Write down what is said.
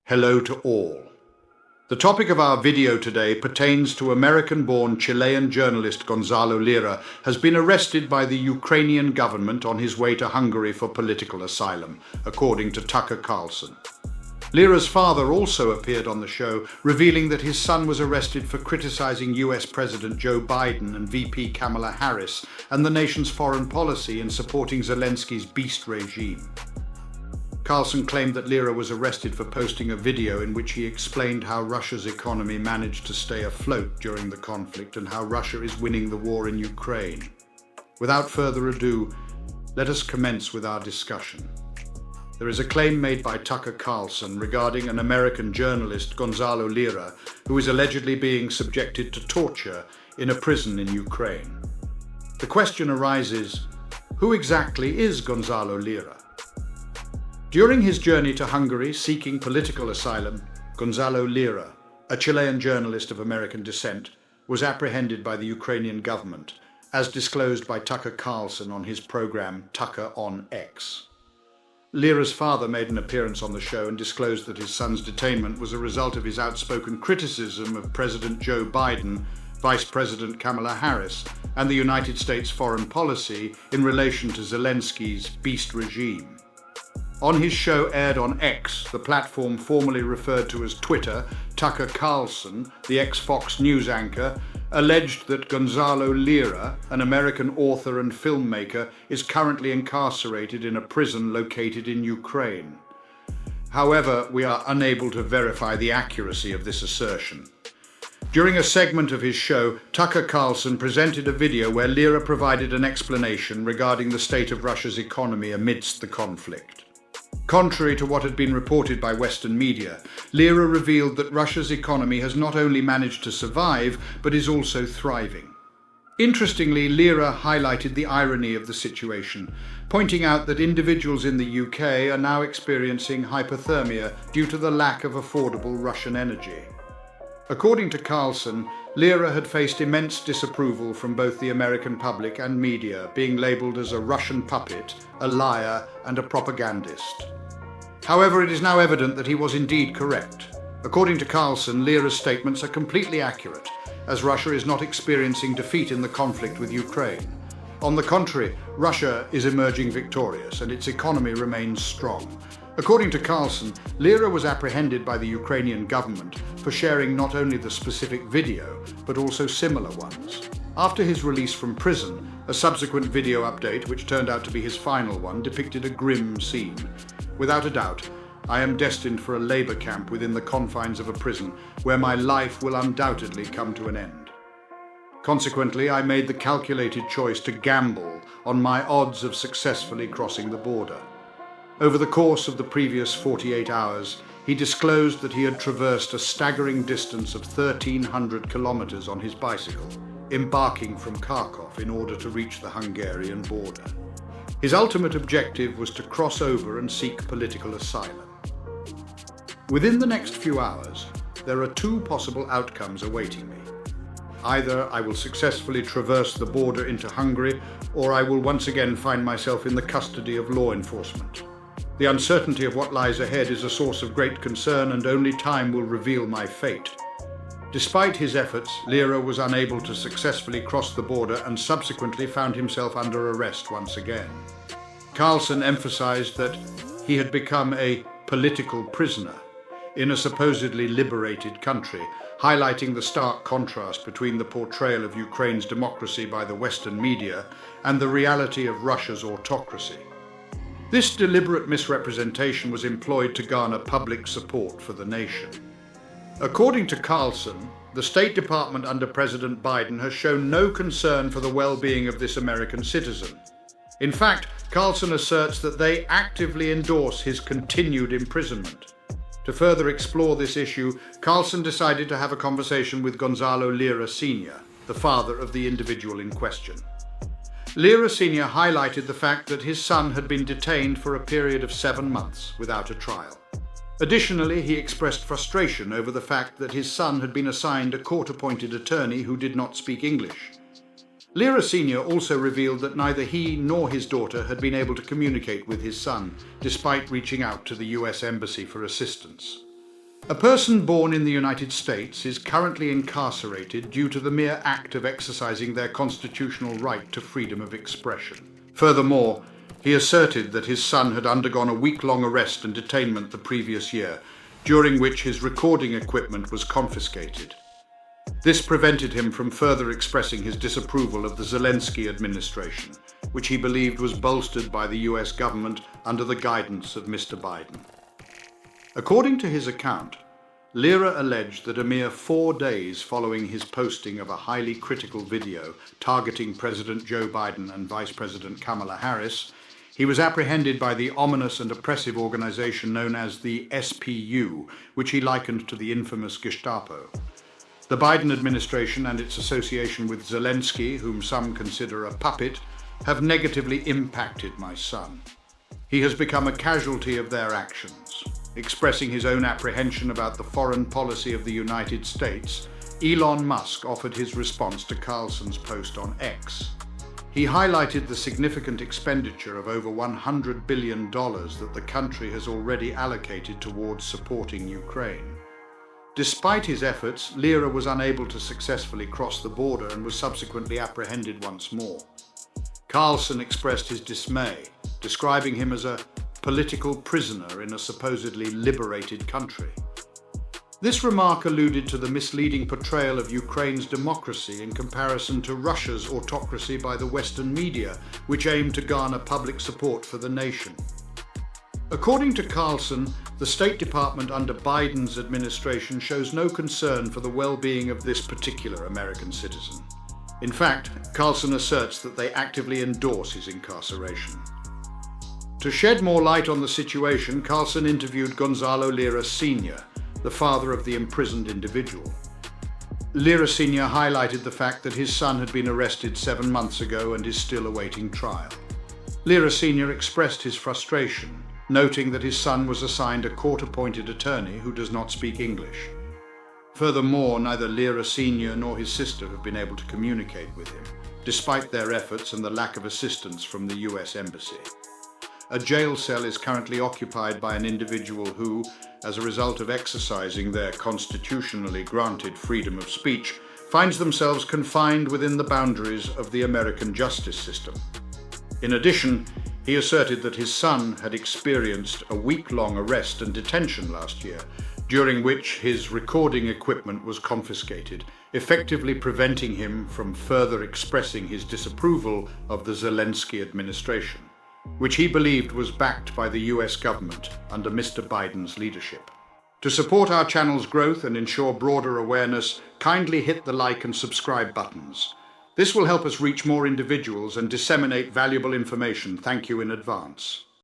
Hello to all. The topic of our video today pertains to American-born Chilean journalist Gonzalo Lira has been arrested by the Ukrainian government on his way to Hungary for political asylum, according to Tucker Carlson. Lira's father also appeared on the show, revealing that his son was arrested for criticizing US President Joe Biden and VP Kamala Harris and the nation's foreign policy in supporting Zelensky's beast regime. Carlson claimed that Lira was arrested for posting a video in which he explained how Russia's economy managed to stay afloat during the conflict and how Russia is winning the war in Ukraine. Without further ado, let us commence with our discussion. There is a claim made by Tucker Carlson regarding an American journalist, Gonzalo Lira, who is allegedly being subjected to torture in a prison in Ukraine. The question arises, who exactly is Gonzalo Lira? During his journey to Hungary seeking political asylum, Gonzalo Lira, a Chilean journalist of American descent, was apprehended by the Ukrainian government, as disclosed by Tucker Carlson on his program Tucker on X. Lira's father made an appearance on the show and disclosed that his son's detainment was a result of his outspoken criticism of President Joe Biden, Vice President Kamala Harris, and the United States foreign policy in relation to Zelensky's beast regime. On his show aired on X, the platform formerly referred to as Twitter, Tucker Carlson, the ex-Fox News anchor, alleged that Gonzalo Lira, an American author and filmmaker, is currently incarcerated in a prison located in Ukraine. However, we are unable to verify the accuracy of this assertion. During a segment of his show, Tucker Carlson presented a video where Lira provided an explanation regarding the state of Russia's economy amidst the conflict. Contrary to what had been reported by Western media, Lira revealed that Russia's economy has not only managed to survive, but is also thriving. Interestingly, Lira highlighted the irony of the situation, pointing out that individuals in the UK are now experiencing hypothermia due to the lack of affordable Russian energy. According to Carlson, Lira had faced immense disapproval from both the American public and media, being labelled as a Russian puppet, a liar, and a propagandist. However, it is now evident that he was indeed correct. According to Carlson, Lira's statements are completely accurate, as Russia is not experiencing defeat in the conflict with Ukraine. On the contrary, Russia is emerging victorious and its economy remains strong. According to Carlson, Lira was apprehended by the Ukrainian government for sharing not only the specific video, but also similar ones. After his release from prison, a subsequent video update, which turned out to be his final one, depicted a grim scene. Without a doubt, I am destined for a labor camp within the confines of a prison, where my life will undoubtedly come to an end. Consequently, I made the calculated choice to gamble on my odds of successfully crossing the border. Over the course of the previous 48 hours, he disclosed that he had traversed a staggering distance of 1,300 kilometers on his bicycle, embarking from Kharkov in order to reach the Hungarian border. His ultimate objective was to cross over and seek political asylum. Within the next few hours, there are two possible outcomes awaiting me. Either I will successfully traverse the border into Hungary, or I will once again find myself in the custody of law enforcement. The uncertainty of what lies ahead is a source of great concern, and only time will reveal my fate. Despite his efforts, Lira was unable to successfully cross the border and subsequently found himself under arrest once again. Carlson emphasized that he had become a political prisoner in a supposedly liberated country, highlighting the stark contrast between the portrayal of Ukraine's democracy by the Western media and the reality of Russia's autocracy. This deliberate misrepresentation was employed to garner public support for the nation. According to Carlson, the State Department under President Biden has shown no concern for the well-being of this American citizen. In fact, Carlson asserts that they actively endorse his continued imprisonment. To further explore this issue, Carlson decided to have a conversation with Gonzalo Lira Sr., the father of the individual in question. Lira Sr. highlighted the fact that his son had been detained for a period of 7 months without a trial. Additionally, he expressed frustration over the fact that his son had been assigned a court-appointed attorney who did not speak English. Lira Sr. also revealed that neither he nor his daughter had been able to communicate with his son, despite reaching out to the US Embassy for assistance. A person born in the United States is currently incarcerated due to the mere act of exercising their constitutional right to freedom of expression. Furthermore, he asserted that his son had undergone a week-long arrest and detainment the previous year, during which his recording equipment was confiscated. This prevented him from further expressing his disapproval of the Zelensky administration, which he believed was bolstered by the US government under the guidance of Mr. Biden. According to his account, Lira alleged that a mere 4 days following his posting of a highly critical video targeting President Joe Biden and Vice President Kamala Harris, he was apprehended by the ominous and oppressive organization known as the SPU, which he likened to the infamous Gestapo. The Biden administration and its association with Zelensky, whom some consider a puppet, have negatively impacted my son. He has become a casualty of their actions. Expressing his own apprehension about the foreign policy of the United States, Elon Musk offered his response to Carlson's post on X. He highlighted the significant expenditure of over $100 billion that the country has already allocated towards supporting Ukraine. Despite his efforts, Lira was unable to successfully cross the border and was subsequently apprehended once more. Carlson expressed his dismay, describing him as a political prisoner in a supposedly liberated country. This remark alluded to the misleading portrayal of Ukraine's democracy in comparison to Russia's autocracy by the Western media, which aimed to garner public support for the nation. According to Carlson, the State Department under Biden's administration shows no concern for the well-being of this particular American citizen. In fact, Carlson asserts that they actively endorse his incarceration. To shed more light on the situation, Carlson interviewed Gonzalo Lira Sr., the father of the imprisoned individual. Lira Sr. highlighted the fact that his son had been arrested 7 months ago and is still awaiting trial. Lira Sr. expressed his frustration, noting that his son was assigned a court-appointed attorney who does not speak English. Furthermore, neither Lira Sr. nor his sister have been able to communicate with him, despite their efforts and the lack of assistance from the US Embassy. A jail cell is currently occupied by an individual who, as a result of exercising their constitutionally granted freedom of speech, finds themselves confined within the boundaries of the American justice system. In addition, he asserted that his son had experienced a week-long arrest and detention last year, during which his recording equipment was confiscated, effectively preventing him from further expressing his disapproval of the Zelensky administration, which he believed was backed by the US government under Mr. Biden's leadership. To support our channel's growth and ensure broader awareness, kindly hit the like and subscribe buttons. This will help us reach more individuals and disseminate valuable information. Thank you in advance.